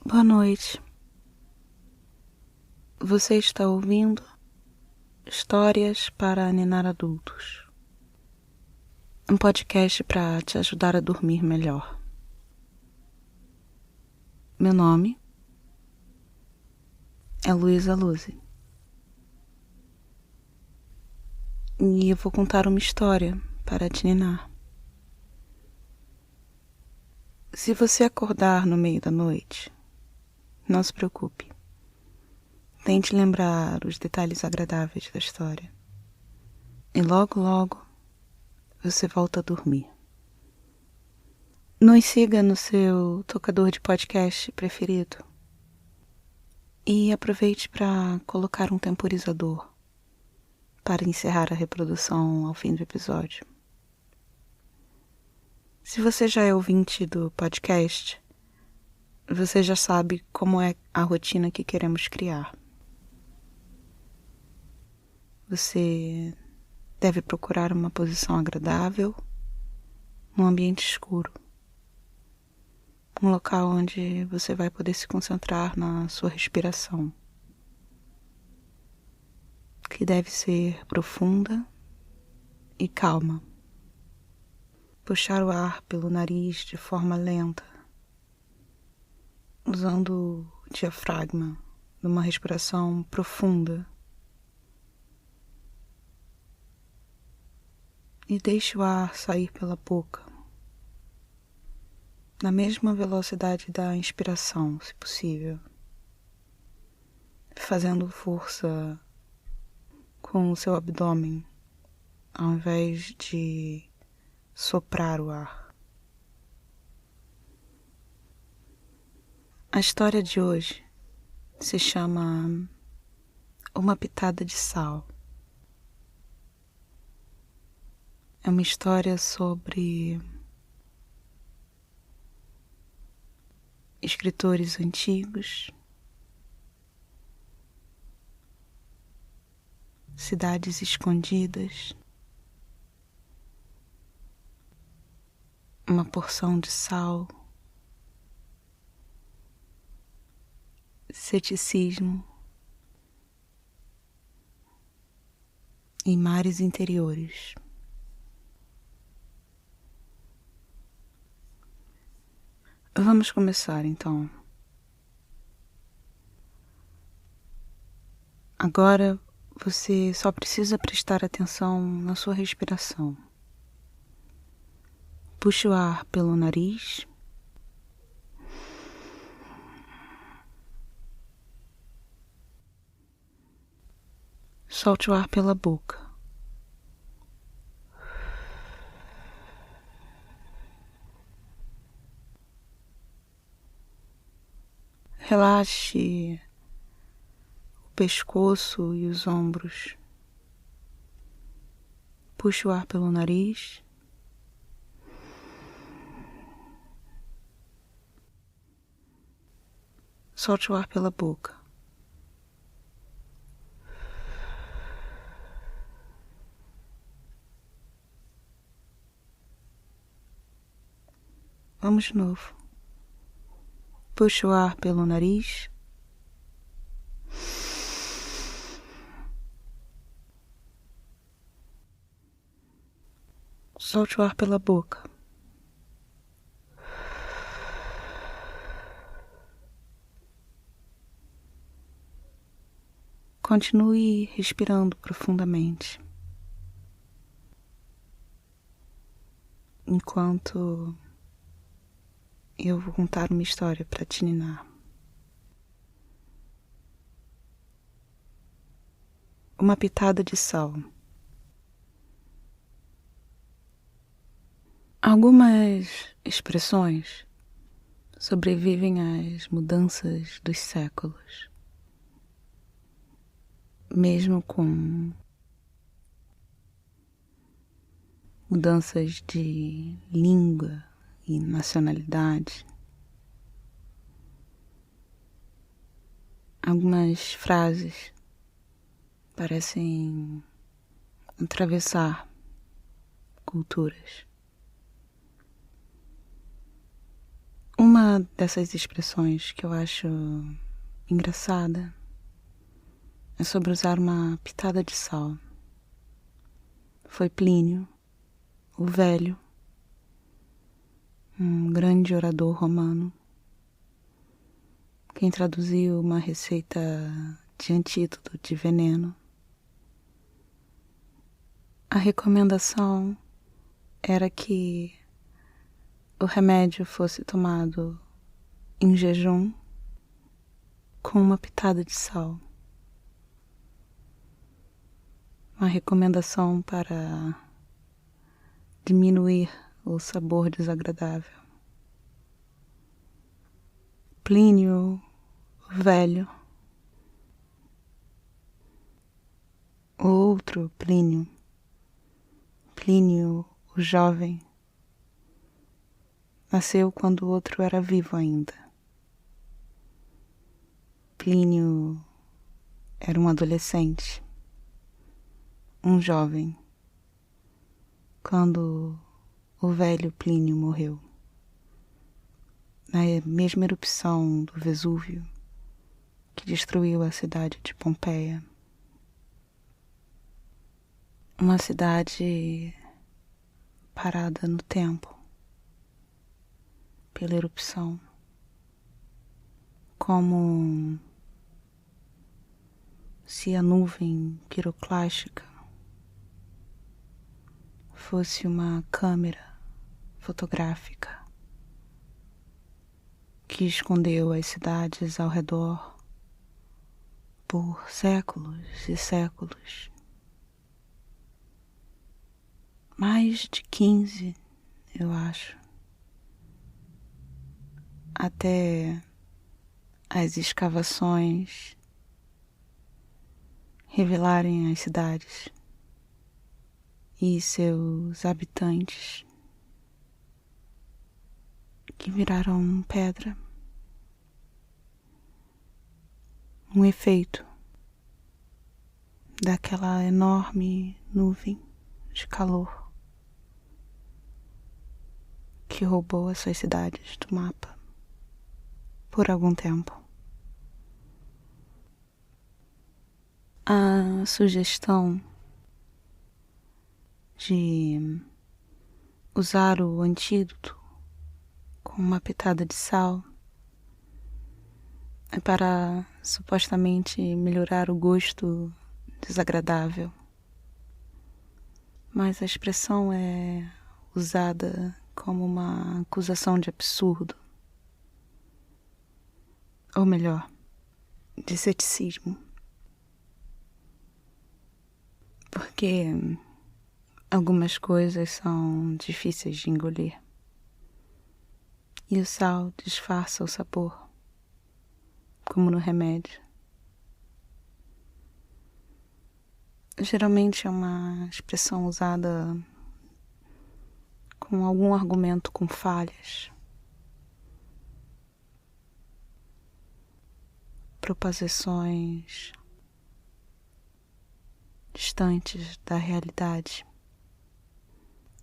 Boa noite. Você está ouvindo Histórias para Ninar Adultos, um podcast para te ajudar a dormir melhor. Meu nome é Luísa Luzi e eu vou contar uma história para te ninar. Se você acordar no meio da noite, não se preocupe. Tente lembrar os detalhes agradáveis da história. E logo, logo, você volta a dormir. Nos siga no seu tocador de podcast preferido. E aproveite para colocar um temporizador para encerrar a reprodução ao fim do episódio. Se você já é ouvinte do podcast, você já sabe como é a rotina que queremos criar. Você deve procurar uma posição agradável, num ambiente escuro. Um local onde você vai poder se concentrar na sua respiração, que deve ser profunda e calma. Puxar o ar pelo nariz de forma lenta, usando o diafragma numa respiração profunda. E deixe o ar sair pela boca, na mesma velocidade da inspiração, se possível, fazendo força com o seu abdômen, ao invés de soprar o ar. A história de hoje se chama Uma Pitada de Sal. É uma história sobre escritores antigos, cidades escondidas, uma porção de sal, ceticismo e mares interiores. Vamos começar então. Agora você só precisa prestar atenção na sua respiração. Puxe o ar pelo nariz. Solte o ar pela boca. Relaxe o pescoço e os ombros. Puxe o ar pelo nariz. Solte o ar pela boca. Vamos de novo. Puxe o ar pelo nariz. Solte o ar pela boca. Continue respirando profundamente, enquanto eu vou contar uma história para te ninar. Uma pitada de sal. Algumas expressões sobrevivem às mudanças dos séculos, mesmo com mudanças de língua e nacionalidade. Algumas frases parecem atravessar culturas. Uma Uma dessas expressões que eu acho engraçada é sobre usar uma pitada de sal. Foi Plínio, o Velho, um grande orador romano, quem traduziu uma receita de antídoto de veneno. A recomendação era que o remédio fosse tomado em jejum com uma pitada de sal. Uma recomendação para diminuir o sabor desagradável. Plínio o Velho, outro Plínio, Plínio o Jovem, nasceu quando o outro era vivo ainda. Plínio era um adolescente, um jovem, quando o velho Plínio morreu. Na mesma erupção do Vesúvio que destruiu a cidade de Pompeia. Uma cidade parada no tempo pela erupção, como se a nuvem piroclástica fosse uma câmera fotográfica que escondeu as cidades ao redor por séculos e séculos. Mais de 15, eu acho, até as escavações revelarem as cidades e seus habitantes que viraram pedra. Um efeito daquela enorme nuvem de calor que roubou essas cidades do mapa por algum tempo. A sugestão de usar o antídoto com uma pitada de sal é para supostamente melhorar o gosto desagradável. Mas a expressão é usada como uma acusação de absurdo. Ou melhor, de ceticismo. Porque algumas coisas são difíceis de engolir. E o sal disfarça o sabor, como no remédio. Geralmente é uma expressão usada com algum argumento com falhas, proposições distantes da realidade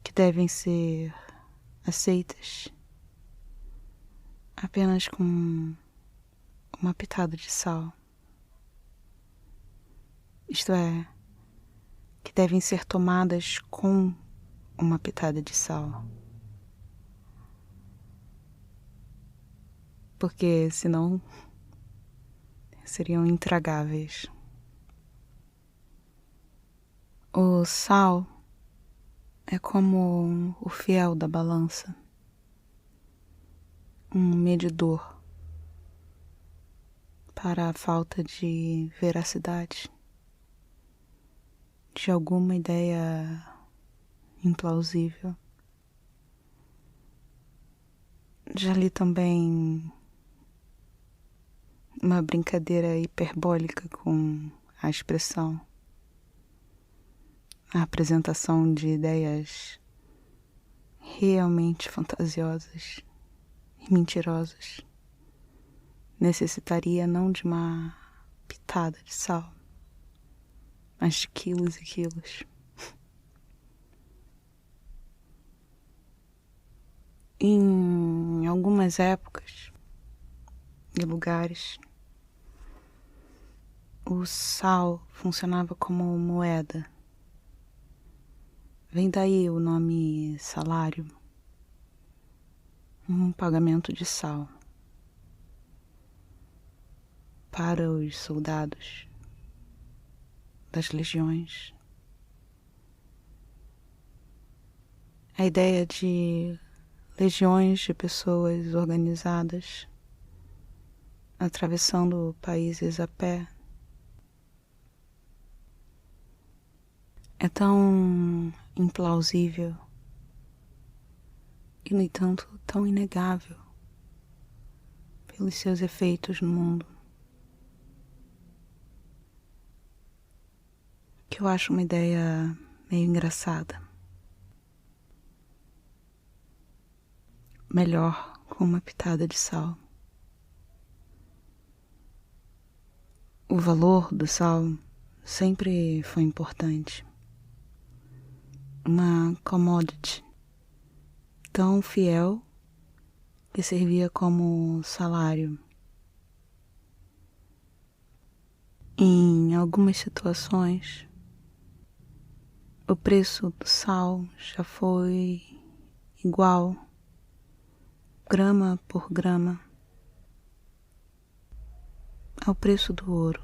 que devem ser aceitas apenas com uma pitada de sal. Isto é, que devem ser tomadas com uma pitada de sal. Porque senão seriam intragáveis. O sal é como o fiel da balança, um medidor para a falta de veracidade de alguma ideia implausível. Já li também uma brincadeira hiperbólica com a expressão, a apresentação de ideias realmente fantasiosas e mentirosas necessitaria não de uma pitada de sal, mas de quilos e quilos. Em algumas épocas, e lugares, o sal funcionava como moeda. Vem daí o nome salário, um pagamento de sal para os soldados das legiões. A ideia de legiões de pessoas organizadas atravessando países a pé é tão implausível e, no entanto, tão inegável pelos seus efeitos no mundo, que eu acho uma ideia meio engraçada. Melhor com uma pitada de sal. O valor do sal sempre foi importante. Uma commodity tão fiel que servia como salário. Em algumas situações, o preço do sal já foi igual, grama por grama, ao preço do ouro.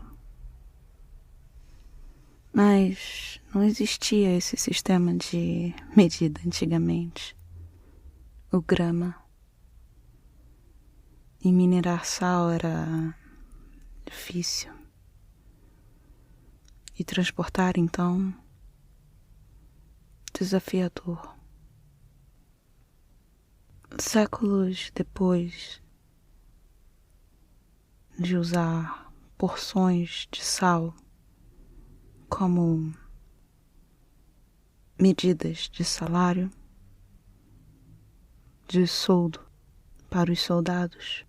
Mas não existia esse sistema de medida antigamente, o grama. E minerar sal era difícil. E transportar, então, desafiador. Séculos depois de usar porções de sal como medidas de salário, de soldo para os soldados,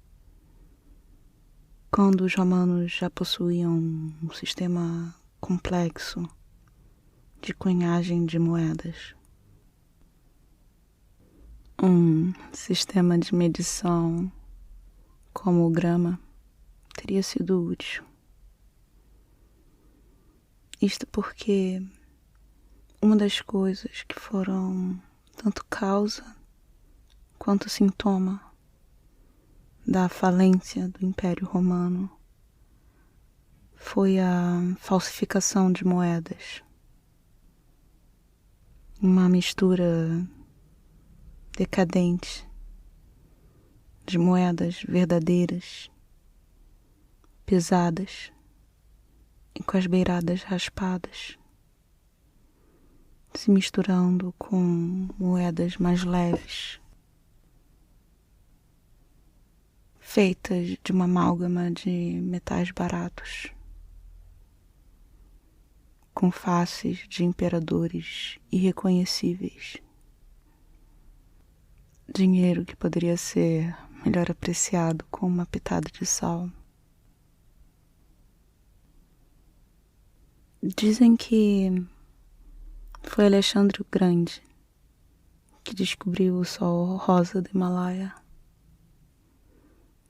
quando os romanos já possuíam um sistema complexo de cunhagem de moedas, um sistema de medição como o grama teria sido útil. Isto porque uma das coisas que foram tanto causa quanto sintoma da falência do Império Romano foi a falsificação de moedas. Uma mistura decadente de moedas verdadeiras, pesadas e com as beiradas raspadas, se misturando com moedas mais leves, feitas de uma amálgama de metais baratos, com faces de imperadores irreconhecíveis. Dinheiro que poderia ser melhor apreciado com uma pitada de sal. Dizem que foi Alexandre o Grande que descobriu o sol rosa do Himalaia,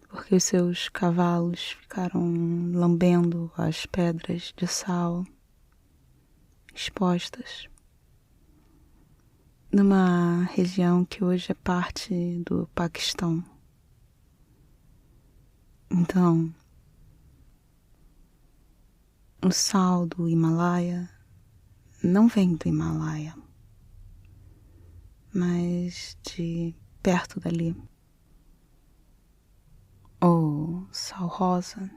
porque os seus cavalos ficaram lambendo as pedras de sal expostas numa região que hoje é parte do Paquistão. Então, o sal do Himalaia não vem do Himalaia, mas de perto dali. O sal rosa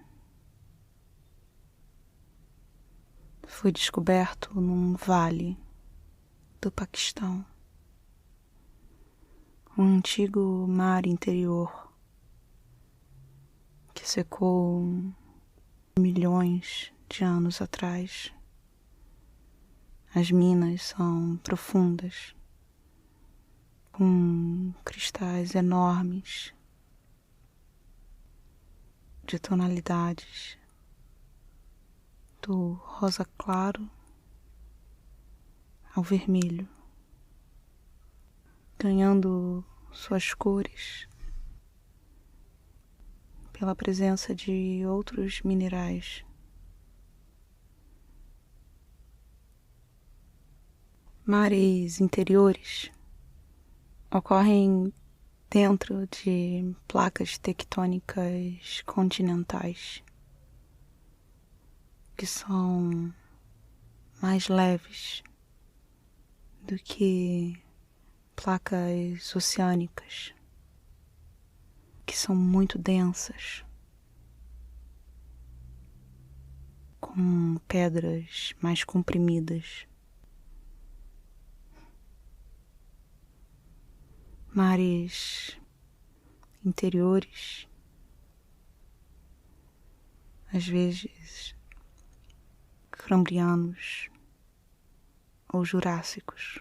foi descoberto num vale do Paquistão, um antigo mar interior que secou milhões de anos atrás. As minas são profundas, com cristais enormes de tonalidades do rosa claro ao vermelho, ganhando suas cores pela presença de outros minerais. Mares interiores ocorrem dentro de placas tectônicas continentais, que são mais leves do que placas oceânicas, que são muito densas, com pedras mais comprimidas. Mares interiores, às vezes cambrianos ou jurássicos,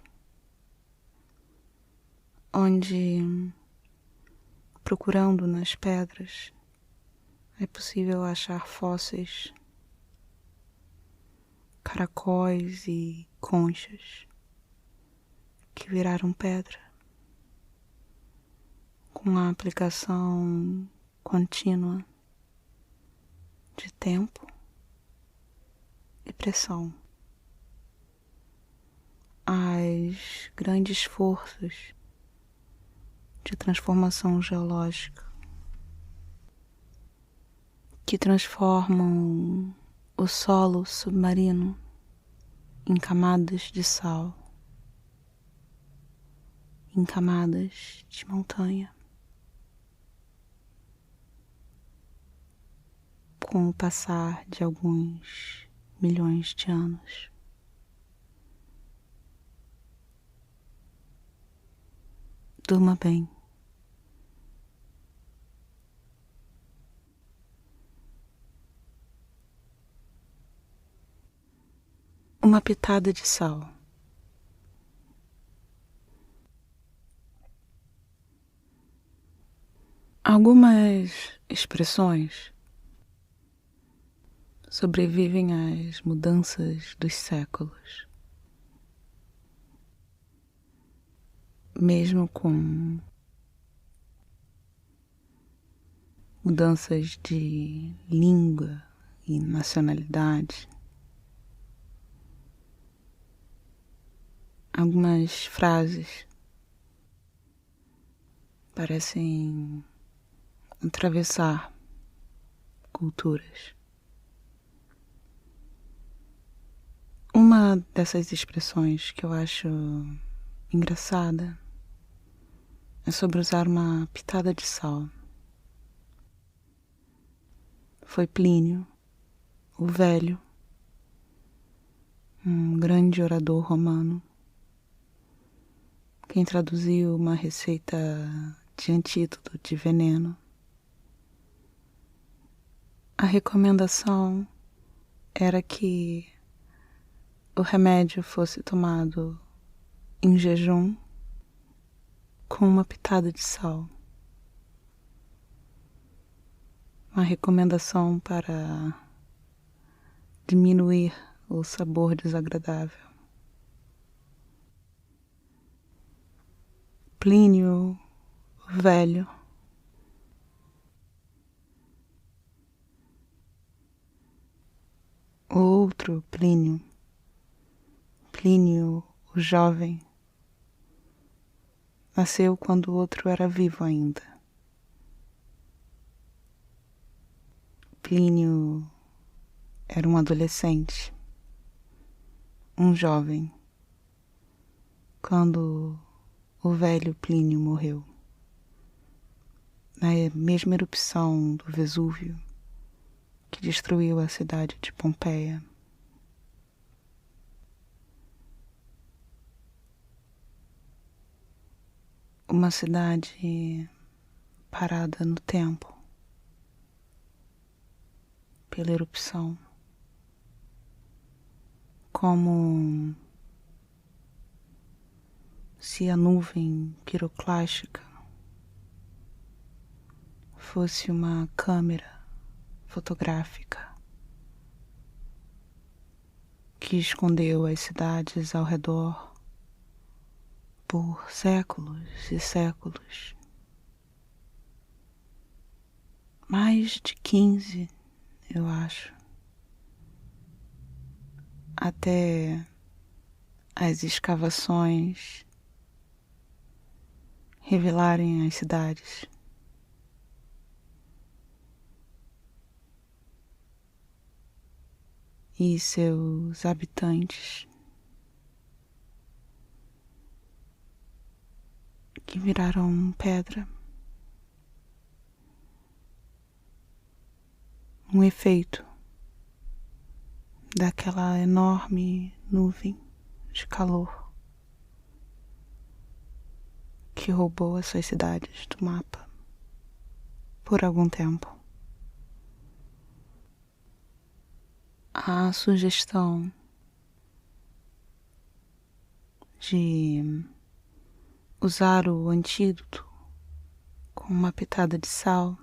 onde, procurando nas pedras, é possível achar fósseis, caracóis e conchas que viraram pedra, com a aplicação contínua de tempo e pressão. As grandes forças de transformação geológica que transformam o solo submarino em camadas de sal, em camadas de montanha. Com o passar de alguns milhões de anos. Durma bem. Uma pitada de sal. Algumas expressões sobrevivem às mudanças dos séculos, mesmo com mudanças de língua e nacionalidade. Algumas frases parecem atravessar culturas. Uma dessas expressões que eu acho engraçada é sobre usar uma pitada de sal. Foi Plínio, o Velho, um grande orador romano, quem traduziu uma receita de antídoto de veneno. A recomendação era que o remédio fosse tomado em jejum com uma pitada de sal. Uma recomendação para diminuir o sabor desagradável. Plínio o Velho outro Plínio, Plínio o Jovem, nasceu quando o outro era vivo ainda. Plínio era um adolescente, um jovem, quando o velho Plínio morreu, na mesma erupção do Vesúvio que destruiu a cidade de Pompeia. Uma cidade parada no tempo pela erupção, como se a nuvem piroclástica fosse uma câmera fotográfica que escondeu as cidades ao redor por séculos e séculos. mais de 15, eu acho, até as escavações revelarem as cidades. E seus habitantes, que viraram pedra. Um efeito daquela enorme nuvem de calor que roubou essas cidades do mapa por algum tempo. A sugestão de usar o antídoto com uma pitada de sal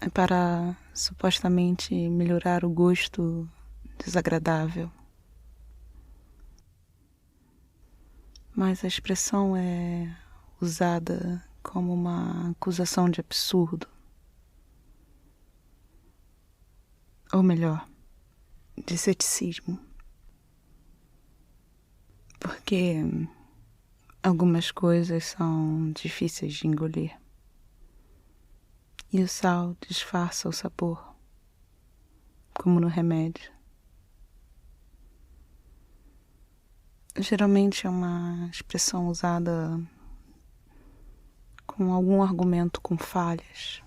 é para supostamente melhorar o gosto desagradável. Mas a expressão é usada como uma acusação de absurdo. Ou melhor, de ceticismo. Porque algumas coisas são difíceis de engolir. E o sal disfarça o sabor, como no remédio. Geralmente é uma expressão usada com algum argumento com falhas.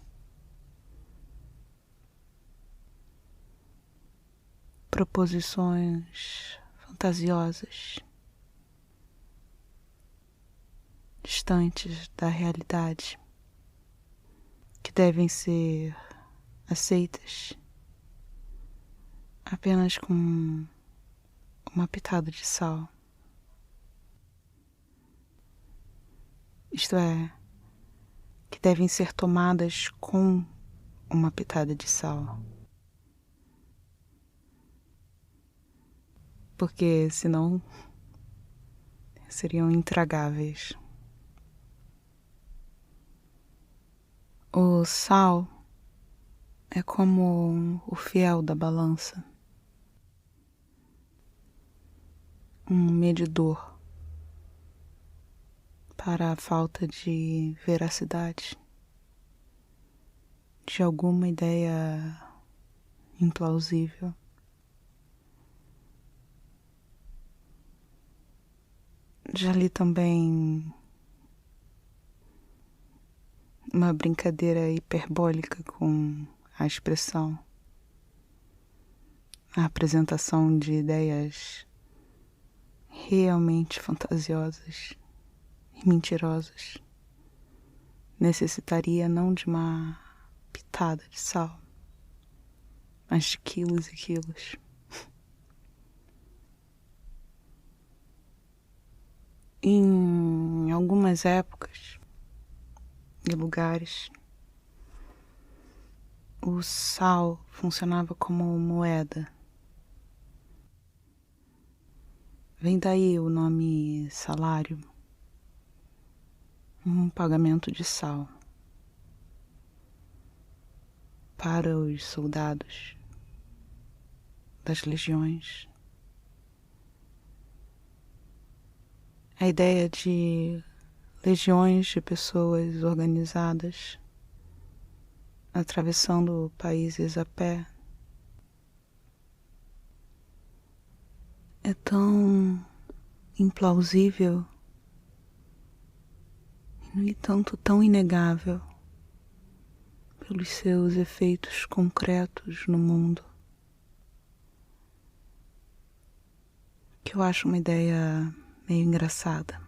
Proposições fantasiosas, distantes da realidade, que devem ser aceitas apenas com uma pitada de sal. Isto é, que devem ser tomadas com uma pitada de sal. Porque senão seriam intragáveis. O sal é como o fiel da balança, um medidor para a falta de veracidade de alguma ideia implausível. Já li também uma brincadeira hiperbólica com a expressão, a apresentação de ideias realmente fantasiosas e mentirosas necessitaria não de uma pitada de sal, mas de quilos e quilos. Em algumas épocas e lugares, o sal funcionava como moeda. Vem daí o nome salário, um pagamento de sal para os soldados das legiões. A ideia de legiões de pessoas organizadas atravessando países a pé é tão implausível e, no entanto, tão inegável pelos seus efeitos concretos no mundo, que eu acho uma ideia meio engraçada.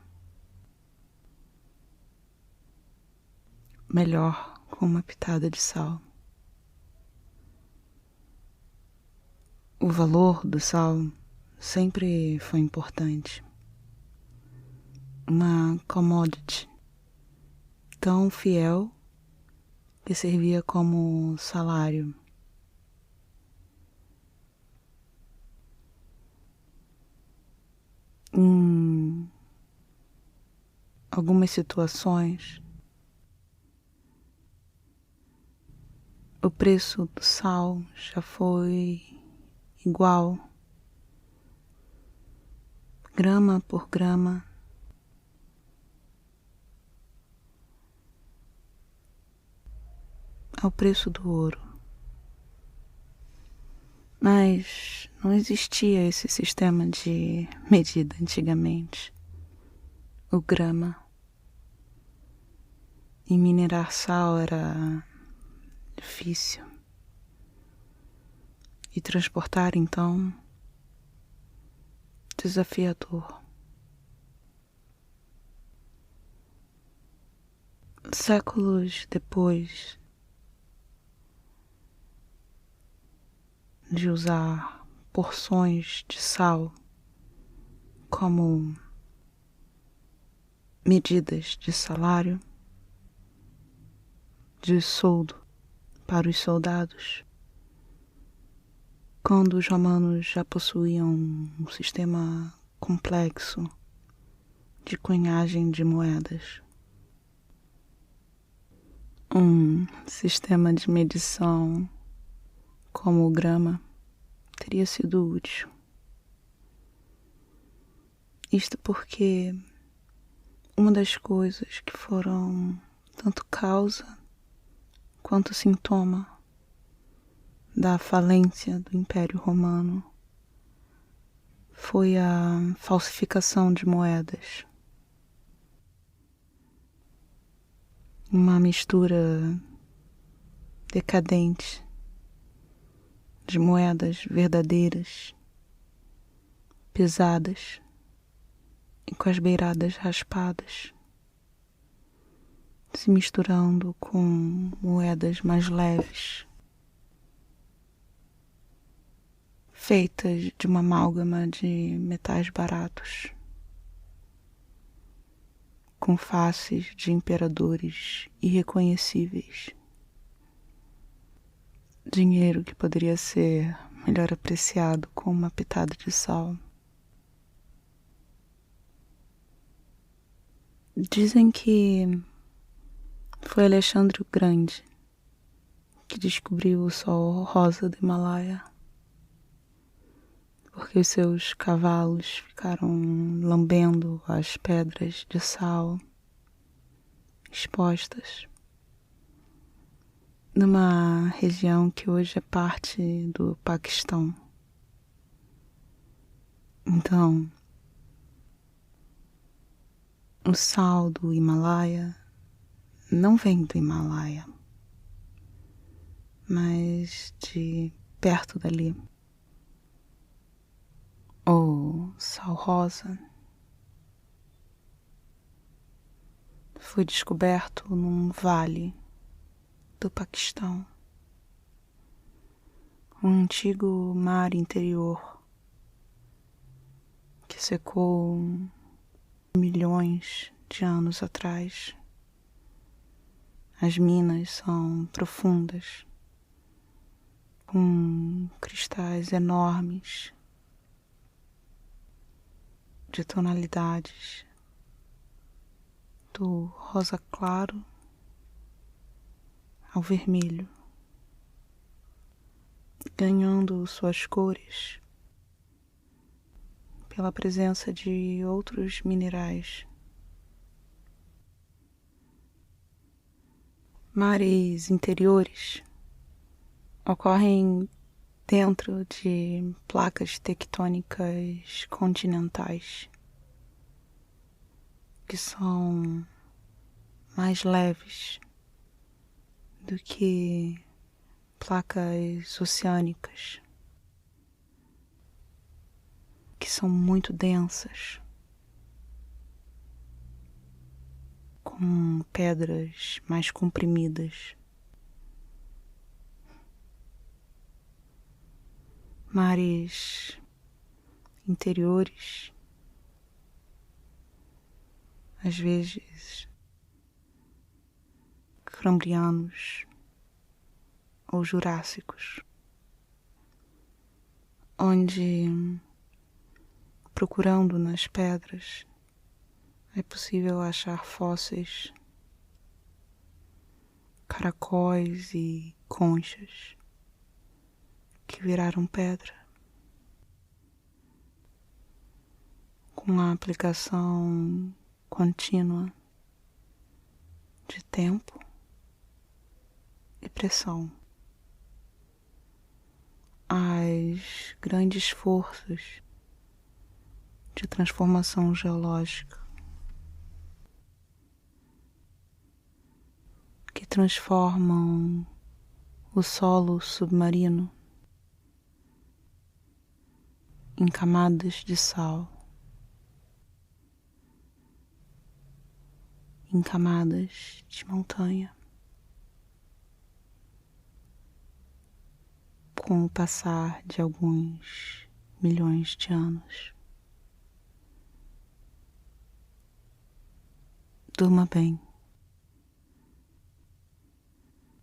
Melhor com uma pitada de sal. O valor do sal sempre foi importante. Uma commodity tão fiel que servia como salário. Em algumas situações, o preço do sal já foi igual, grama por grama, ao preço do ouro. Mas não existia esse sistema de medida antigamente, o grama. E minerar sal era difícil. E transportar, então, desafiador. Séculos depois de usar porções de sal como medidas de salário, de soldo para os soldados, quando os romanos já possuíam um sistema complexo de cunhagem de moedas, um sistema de medição como o grama teria sido útil. Isto porque uma das coisas que foram tanto causa quanto sintoma da falência do Império Romano foi a falsificação de moedas. Uma mistura decadente de moedas verdadeiras, pesadas e com as beiradas raspadas, se misturando com moedas mais leves, feitas de uma amálgama de metais baratos, com faces de imperadores irreconhecíveis. Dinheiro que poderia ser melhor apreciado com uma pitada de sal. Dizem que foi Alexandre o Grande que descobriu o sol rosa do Himalaia, porque os seus cavalos ficaram lambendo as pedras de sal expostas numa região que hoje é parte do Paquistão. Então, o sal do Himalaia não vem do Himalaia, mas de perto dali. O sal rosa foi descoberto num vale do Paquistão, um antigo mar interior que secou milhões de anos atrás. As minas são profundas, com cristais enormes de tonalidades do rosa claro ao vermelho, ganhando suas cores pela presença de outros minerais. Mares interiores ocorrem dentro de placas tectônicas continentais que são mais leves do que placas oceânicas, que são muito densas, com pedras mais comprimidas. Mares interiores, às vezes cambrianos ou jurássicos, onde, procurando nas pedras, é possível achar fósseis, caracóis e conchas que viraram pedra. Com a aplicação contínua de tempo e pressão, as grandes forças de transformação geológica que transformam o solo submarino em camadas de sal, em camadas de montanha. Com o passar de alguns milhões de anos. Durma bem.